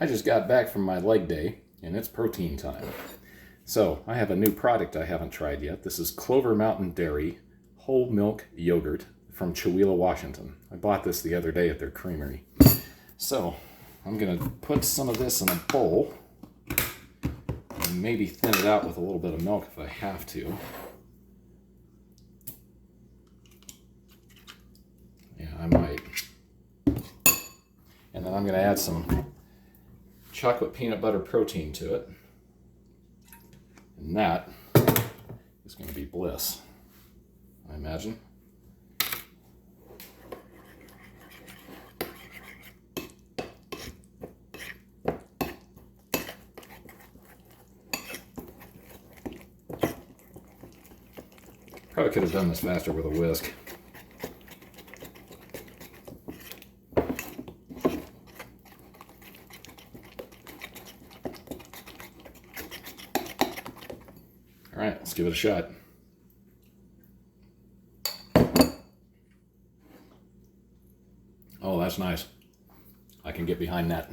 I just got back from my leg day, and it's protein time. So, I have a new product I haven't tried yet. This is Clover Mountain Dairy whole milk yogurt from Chewelah, Washington. I bought this the other day at their creamery. So, I'm going to put some of this in a bowl and maybe thin it out with a little bit of milk if I have to. Yeah, I might. And then I'm going to add some chocolate peanut butter protein to it. And that is going to be bliss, I imagine. Probably could have done this faster with a whisk. All right, let's give it a shot. Oh, that's nice. I can get behind that.